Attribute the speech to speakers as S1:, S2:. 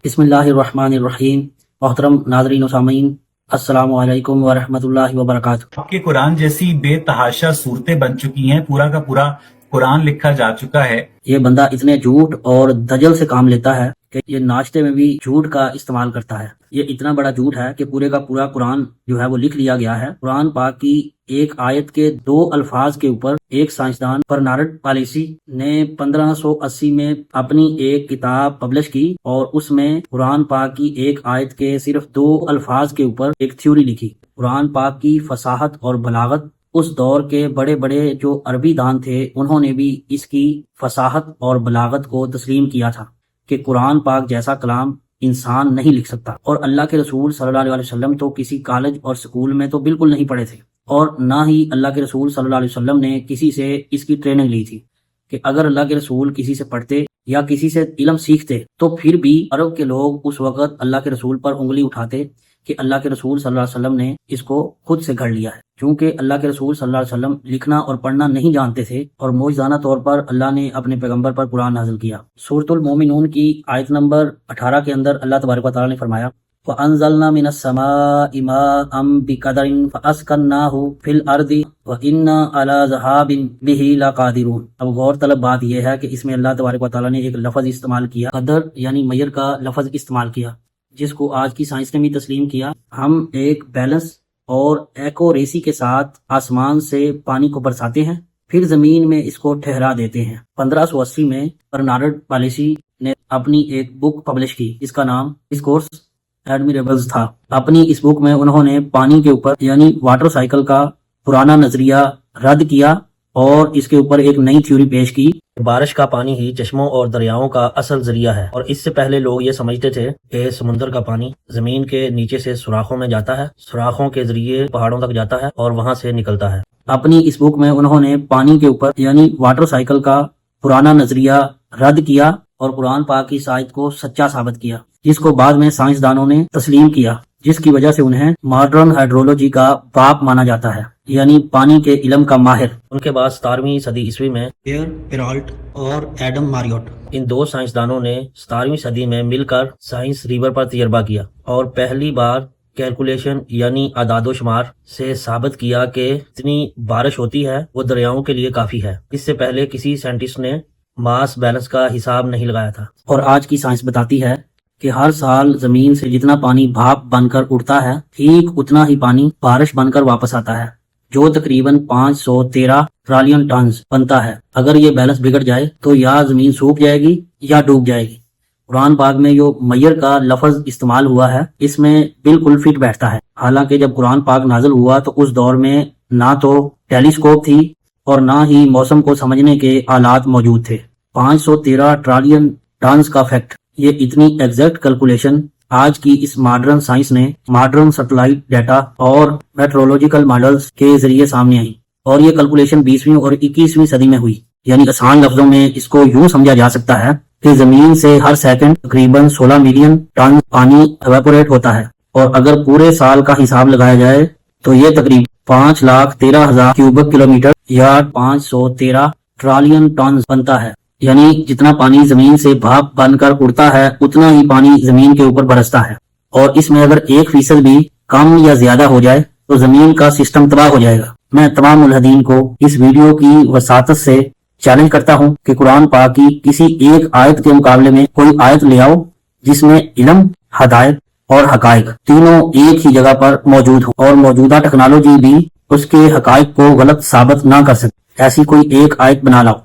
S1: بسم اللہ الرحمن الرحیم۔ محترم ناظرین و سامعین، السلام علیکم ورحمۃ اللہ وبرکاتہ۔
S2: آپ کے قرآن جیسی بے تحاشا صورتیں بن چکی ہیں، پورا کا پورا قرآن لکھا جا چکا ہے۔
S1: یہ بندہ اتنے جھوٹ اور دجل سے کام لیتا ہے کہ یہ ناشتے میں بھی جھوٹ کا استعمال کرتا ہے۔ یہ اتنا بڑا جھوٹ ہے کہ پورے کا پورا قرآن جو ہے وہ لکھ لیا گیا ہے۔ قرآن پاک کی ایک آیت کے 2 الفاظ کے اوپر ایک سائنسدان برنارڈ پالیسی نے 1580 میں اپنی ایک کتاب پبلش کی، اور اس میں قرآن پاک کی ایک آیت کے صرف 2 الفاظ کے اوپر ایک تھیوری لکھی۔ قرآن پاک کی فصاحت اور بلاغت، اس دور کے بڑے بڑے جو عربی دان تھے انہوں نے بھی اس کی فصاحت اور بلاغت کو تسلیم کیا تھا کہ قرآن پاک جیسا کلام انسان نہیں لکھ سکتا۔ اور اللہ کے رسول صلی اللہ علیہ وسلم تو کسی کالج اور سکول میں تو بالکل نہیں پڑھے تھے، اور نہ ہی اللہ کے رسول صلی اللہ علیہ وسلم نے کسی سے اس کی ٹریننگ لی تھی کہ اگر اللہ کے رسول کسی سے پڑھتے یا کسی سے علم سیکھتے تو پھر بھی عرب کے لوگ اس وقت اللہ کے رسول پر انگلی اٹھاتے کہ اللہ کے رسول صلی اللہ علیہ وسلم نے اس کو خود سے گھڑ لیا ہے۔ چونکہ اللہ کے رسول صلی اللہ علیہ وسلم لکھنا اور پڑھنا نہیں جانتے تھے، اور معجزانہ طور پر اللہ نے اپنے پیغمبر پر قرآن نازل کیا۔ سورۃ المومنون کی آیت نمبر 18 کے اندر اللہ تبارک و تعالیٰ نے فرمایا وَأَنزَلْنَا مِنَ السَّمَاءِ مَاءً بِقَدَرٍ فَأَسْكَنَّاهُ فِي الْأَرْضِ وَإِنَّا عَلَى ذَهَابٍ بِهِ لَقَادِرُونَ۔ اب غور طلب بات یہ ہے کہ اس میں اللہ تبارک و تعالیٰ نے ایک لفظ استعمال کیا، قدر یعنی میئر کا لفظ استعمال کیا، جس کو آج کی سائنس نے بھی تسلیم کیا۔ ہم ایک بیلنس اور ایکوریسی کے ساتھ آسمان سے پانی کو برساتے ہیں، پھر زمین میں اس کو ٹھہرا دیتے ہیں۔ 1580 میں برنارڈ پالیسی نے اپنی ایک بک پبلش کی، اس کا نام ڈسکورس ایڈمیریبلز تھا۔ اپنی اس بک میں انہوں نے پانی کے اوپر یعنی واٹر سائیکل کا پرانا نظریہ رد کیا اور اس کے اوپر ایک نئی تھیوری پیش کی۔ بارش کا پانی ہی چشموں اور دریاؤں کا اصل ذریعہ ہے، اور اس سے پہلے لوگ یہ سمجھتے تھے کہ سمندر کا پانی زمین کے نیچے سے سوراخوں میں جاتا ہے، سوراخوں کے ذریعے پہاڑوں تک جاتا ہے اور وہاں سے نکلتا ہے۔ اپنی اس بک میں انہوں نے پانی کے اوپر یعنی واٹر سائیکل کا پرانا نظریہ رد کیا اور قرآن پاک کی اس آیت کو سچا ثابت کیا، جس کو بعد میں سائنسدانوں نے تسلیم کیا، جس کی وجہ سے انہیں ماڈرن ہائیڈرولوجی کا باپ مانا جاتا ہے، یعنی پانی کے علم کا ماہر۔ ان کے بعد 17ویں صدی عیسوی میں پیئر پیرالٹ اور ایڈم ماریوٹ، ان 2 سائنسدانوں نے 17ویں صدی میں مل کر سائنس ریور پر تجربہ کیا اور پہلی بار کیلکولیشن یعنی اعداد و شمار سے ثابت کیا کہ جتنی بارش ہوتی ہے وہ دریاؤں کے لیے کافی ہے۔ اس سے پہلے کسی سائنٹسٹ نے ماس بیلنس کا حساب نہیں لگایا تھا۔ اور آج کی سائنس بتاتی ہے کہ ہر سال زمین سے جتنا پانی بھاپ بن کر اڑتا ہے، ٹھیک اتنا ہی پانی بارش بن کر واپس آتا ہے، جو تقریباً 513 ٹریلین ٹنز بنتا ہے۔ اگر یہ بیلنس بگڑ جائے تو یا زمین سوکھ جائے گی یا ڈوب جائے گی۔ قرآن پاک میں جو میئر کا لفظ استعمال ہوا ہے اس میں بالکل فٹ بیٹھتا ہے۔ حالانکہ جب قرآن پاک نازل ہوا تو اس دور میں نہ تو ٹیلیسکوپ تھی اور نہ ہی موسم کو سمجھنے کے آلات موجود تھے۔ 513 ٹریلین ٹنز کا فیکٹ، یہ اتنی ایگزیکٹ کیلکولیشن آج کی اس ماڈرن سائنس نے ماڈرن سیٹلائٹ ڈیٹا اور میٹرولوجیکل ماڈلز کے ذریعے سامنے آئی، اور یہ کیلکولیشن 20ویں اور 21ویں صدی میں ہوئی۔ یعنی آسان لفظوں میں اس کو یوں سمجھا جا سکتا ہے کہ زمین سے ہر سیکنڈ تقریباً 16 ملین ٹن پانی ایواپوریٹ ہوتا ہے، اور اگر پورے سال کا حساب لگایا جائے تو یہ تقریباً 5,13,000 کیوبک کلومیٹر یا 513 ٹریلین ٹنز بنتا ہے۔ یعنی جتنا پانی زمین سے بھاپ بن کر اڑتا ہے اتنا ہی پانی زمین کے اوپر برستا ہے، اور اس میں اگر 1% بھی کم یا زیادہ ہو جائے تو زمین کا سسٹم تباہ ہو جائے گا۔ میں تمام ملحدین کو اس ویڈیو کی وساطت سے چیلنج کرتا ہوں کہ قرآن پاک کی کسی ایک آیت کے مقابلے میں کوئی آیت لے آؤ جس میں علم، ہدایت اور حقائق تینوں ایک ہی جگہ پر موجود ہو، اور موجودہ ٹیکنالوجی بھی اس کے حقائق کو غلط ثابت نہ کر سکے۔ ایسی کوئی ایک آیت بنا لاؤ۔